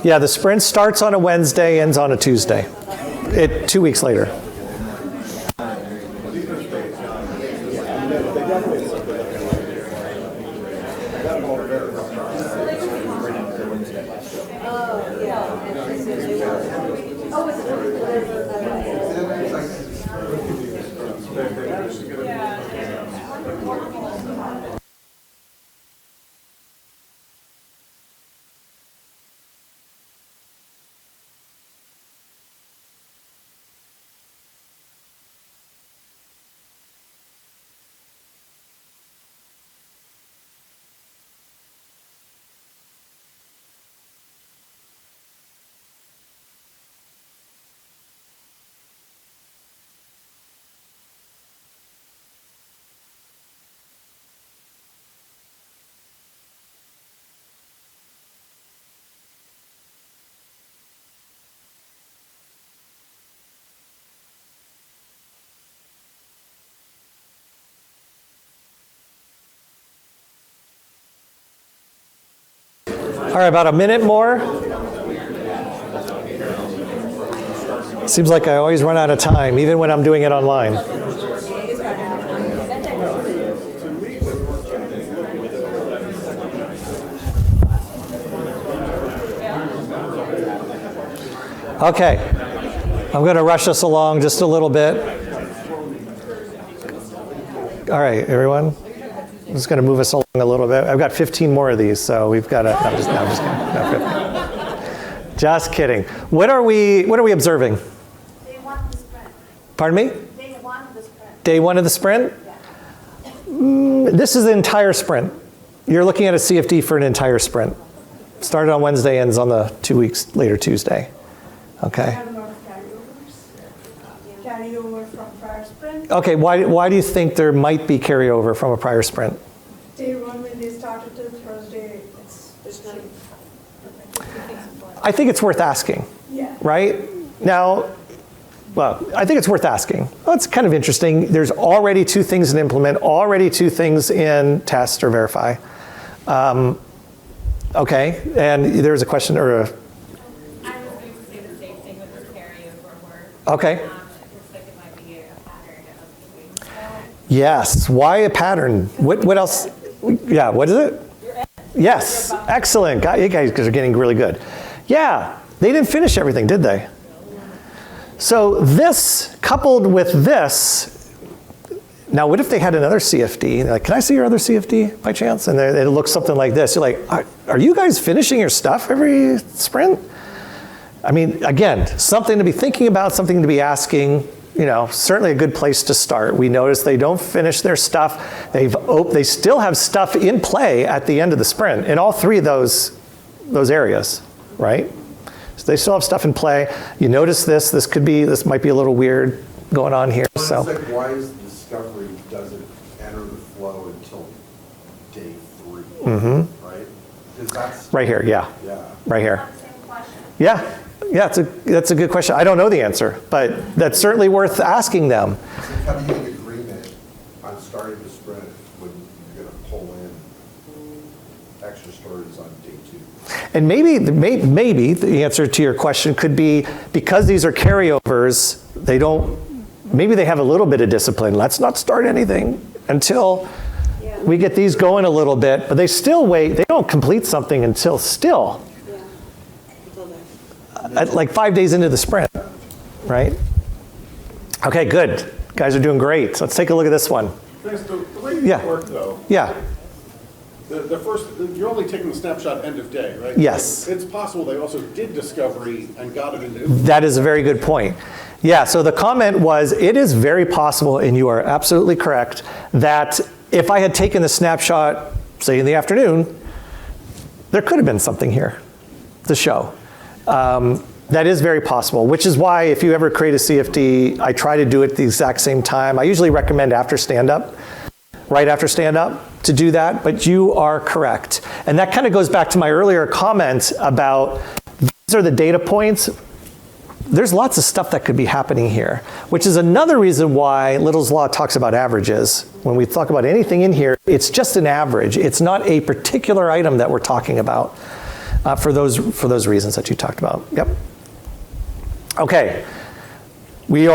Yeah, the sprint starts on a Wednesday, ends on a Tuesday. 2 weeks later. All right, about a minute more. Seems like I always run out of time, even when I'm doing it online. Okay, I'm going to rush us along just a little bit. All right, everyone. I'm just going to move us along a little bit. I've got 15 more of these, so we've got to. No, I'm just kidding. No, just kidding. What are we observing? Day one of the sprint. Pardon me? Day one of the sprint. Day one of the sprint? Yeah. This is the entire sprint. You're looking at a CFD for an entire sprint. Started on Wednesday, ends on the 2 weeks later Tuesday. Okay. Have a lot of carryovers. Carryover from prior sprint. Okay, why do you think there might be carryover from a prior sprint? Day one, when they started till Thursday, it's not. I think it's worth asking, Yeah. right? Now, well, I think it's worth asking. Well, it's kind of interesting. There's already 2 things in implement, already 2 things in test or verify. Okay, and there's a question or a... I was going to say the same thing with this carryover work. Okay. It looks like it might be a pattern of doing so. Yes, why a pattern? What else? Yeah, what is it? Yes, excellent. You guys are getting really good. Yeah, they didn't finish everything, did they? So this, coupled with this, now what if they had another CFD? They're like, can I see your other CFD by chance? And it looks something like this. You're like, are you guys finishing your stuff every sprint? I mean, again, something to be thinking about, something to be asking. You know, certainly a good place to start. We notice they don't finish their stuff. They still have stuff in play at the end of the sprint in all 3 of those areas, right? So they still have stuff in play. You notice this might be a little weird going on here. So It's like, why is discovery doesn't enter the flow until day 3, right? Because that's right here, yeah, right here. Same question. Yeah, that's a good question. I don't know the answer, but that's certainly worth asking them. how do you get agreement on starting the sprint when you're going to pull in extra stories on day 2? And maybe the answer to your question could be because these are carryovers, maybe they have a little bit of discipline. Let's not start anything until we get these going a little bit, but they still wait. They don't complete something until still. Like 5 days into the sprint, right? Okay, good. Guys are doing great. So let's take a look at this one. The way you work, though. Yeah. The first, you're only taking the snapshot end of day, right? Yes. It's possible they also did discovery and got it into. That is a very good point. Yeah, so the comment was, it is very possible, and you are absolutely correct, that if I had taken the snapshot, say in the afternoon, there could have been something here to show. That is very possible, which is why if you ever create a CFD, I try to do it at the exact same time. I usually recommend after stand-up, right after stand-up to do that, but you are correct. And that kind of goes back to my earlier comment about these are the data points. There's lots of stuff that could be happening here, which is another reason why Little's Law talks about averages. When we talk about anything in here, it's just an average. It's not a particular item that we're talking about. For those reasons that you talked about. Yep. Okay. We've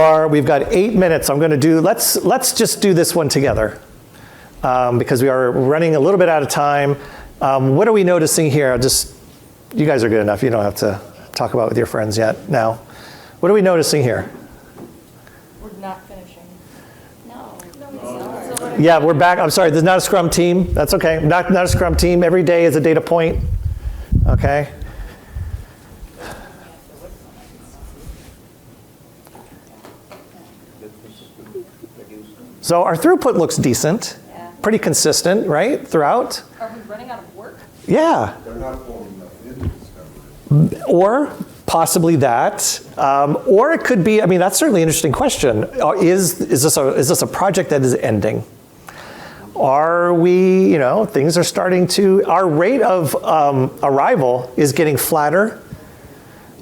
got 8 minutes. I'm going to do. Let's just do this one together because we are running a little bit out of time. What are we noticing here? You guys are good enough. You don't have to talk about it with your friends yet. Now, what are we noticing here? We're not finishing. No. Yeah, we're back. I'm sorry, there's not a Scrum team. That's okay. Not a Scrum team. Every day is a data point. Okay. So our throughput looks decent, pretty consistent, right, throughout? Are we running out of work? Yeah. They're not pulling enough into Discovery. Or possibly that. Or it could be, I mean, that's certainly an interesting question. Is this a project that is ending? Are we, things are starting to, our rate of arrival is getting flatter.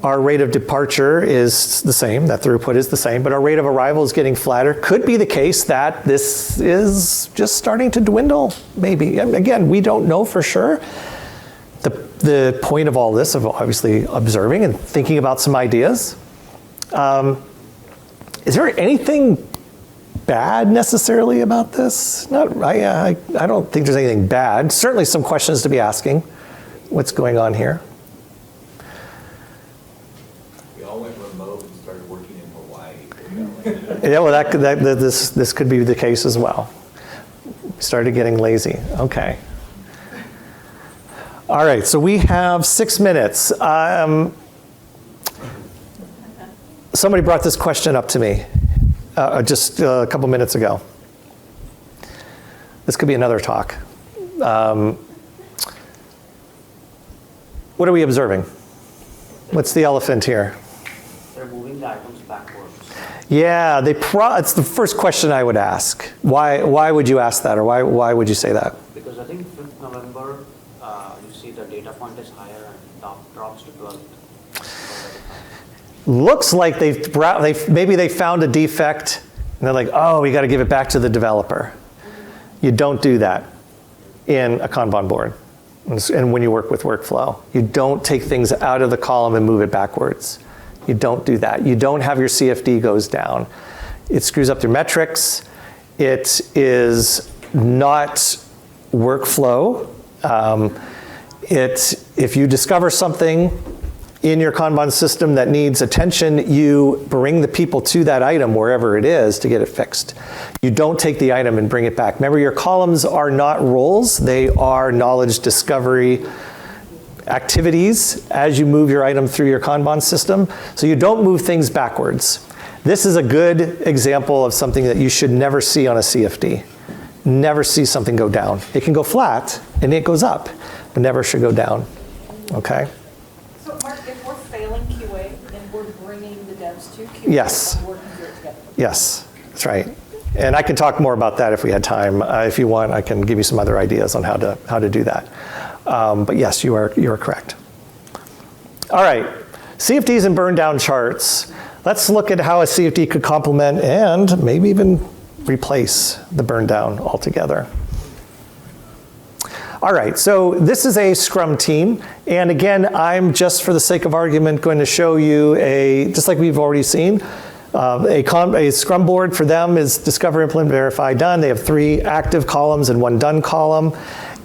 Our rate of departure is the same, that throughput is the same, but our rate of arrival is getting flatter. Could be the case that this is just starting to dwindle, maybe. Again, we don't know for sure. The point of all this, of obviously observing and thinking about some ideas. Is there anything bad necessarily about this? I don't think there's anything bad. Certainly some questions to be asking. What's going on here? We all went remote and started working in Hawaii. Yeah, well, this could be the case as well. We started getting lazy. Okay. All right, so we have 6 minutes. Somebody brought this question up to me just a couple minutes ago. This could be another talk. What are we observing? What's the elephant here? They're moving the items backwards. Yeah, it's the first question I would ask. Why would you ask that, or why would you say that? Because I think 5th November, you see the data point is higher and drops to 12th. Looks like maybe they found a defect, and they're like, oh, we got to give it back to the developer. You don't do that in a Kanban board. And when you work with workflow, you don't take things out of the column and move it backwards. You don't do that. You don't have your CFD goes down. It screws up your metrics. It is not workflow. If you discover something in your Kanban system that needs attention, you bring the people to that item wherever it is to get it fixed. You don't take the item and bring it back. Remember, your columns are not roles. They are knowledge discovery activities as you move your item through your Kanban system. So you don't move things backwards. This is a good example of something that you should never see on a CFD. Never see something go down. It can go flat and it goes up, but never should go down. Okay? So Mark, if we're failing QA and we're bringing the devs to QA, Yes. we're working through it together. Yes, that's right. And I can talk more about that if we had time. If you want, I can give you some other ideas on how to do that. But yes, you are correct. All right, CFDs and burn down charts. Let's look at how a CFD could complement and maybe even replace the burn down altogether. All right, so this is a Scrum team. And again, I'm just for the sake of argument going to show you just like we've already seen, a Scrum board for them is discover, implement, verify, done. They have 3 active columns and 1 done column.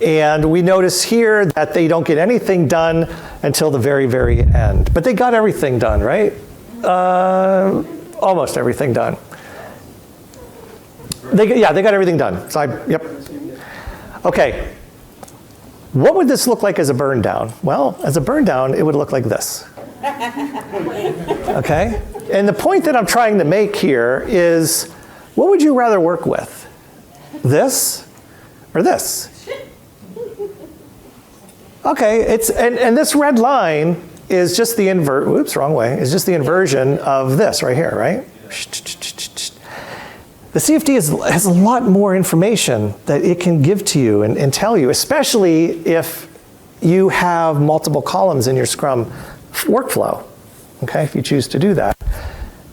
And we notice here that they don't get anything done until the very, very end. But they got everything done, right? Almost everything done. They got everything done. So yep. Okay. What would this look like as a burn down? Well, as a burn down, it would look like this. Okay? And the point that I'm trying to make here is, what would you rather work with? This or this? Okay, and this red line is just the is just the inversion of this right here, right? The CFD has a lot more information that it can give to you and tell you, especially if you have multiple columns in your Scrum workflow, okay, if you choose to do that.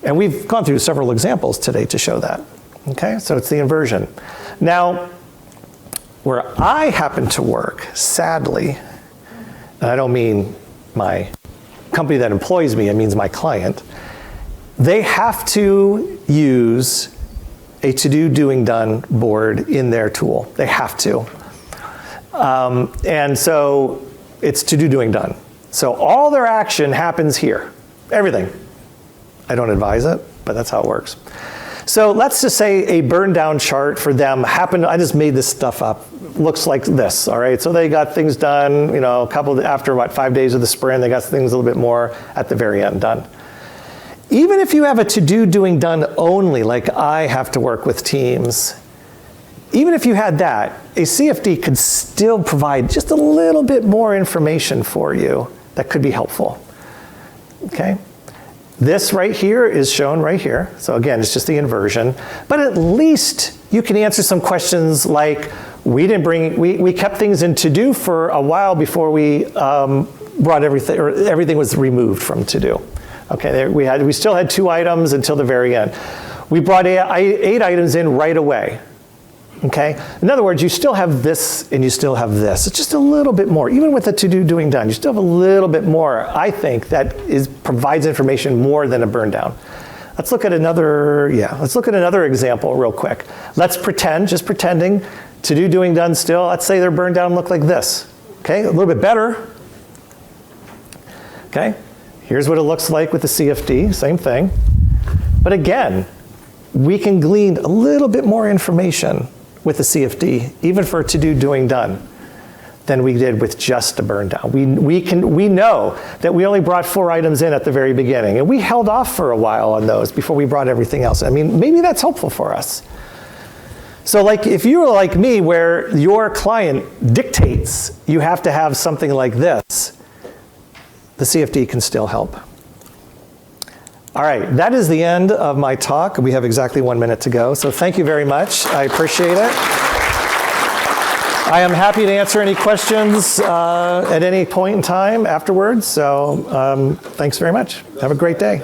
And we've gone through several examples today to show that, okay? So it's the inversion. Now, where I happen to work, sadly, and I don't mean my company that employs me, it means my client, they have to use a to-do, doing, done board in their tool. They have to. And so it's to-do, doing, done. So all their action happens here, everything. I don't advise it, but that's how it works. So let's just say a burn down chart for them happened, I just made this stuff up, looks like this, all right? So they got things done, a couple, after 5 days of the sprint, they got things a little bit more at the very end done. Even if you have a to-do doing done only, like I have to work with teams, even if you had that, a CFD could still provide just a little bit more information for you that could be helpful, okay? This right here is shown right here. So again, it's just the inversion. But at least you can answer some questions like, we kept things in to-do for a while before we brought everything, or everything was removed from to-do. Okay, we still had 2 items until the very end. We brought 8 items in right away. Okay? In other words, you still have this and you still have this. It's just a little bit more. Even with the to-do doing done, you still have a little bit more, I think, that provides information more than a burn down. Let's look at another example real quick. Let's pretend, just pretending, to-do doing done still. Let's say their burn down look like this. Okay, a little bit better. Okay, here's what it looks like with the CFD, same thing. But again, we can glean a little bit more information with the CFD, even for to-do doing done, than we did with just a burn down. We know that we only brought 4 items in at the very beginning, and we held off for a while on those before we brought everything else. I mean, maybe that's helpful for us. So like if you were like me, where your client dictates you have to have something like this, the CFD can still help. All right, that is the end of my talk. We have exactly 1 minute to go, so thank you very much. I appreciate it. I am happy to answer any questions at any point in time afterwards, so thanks very much. Have a great day.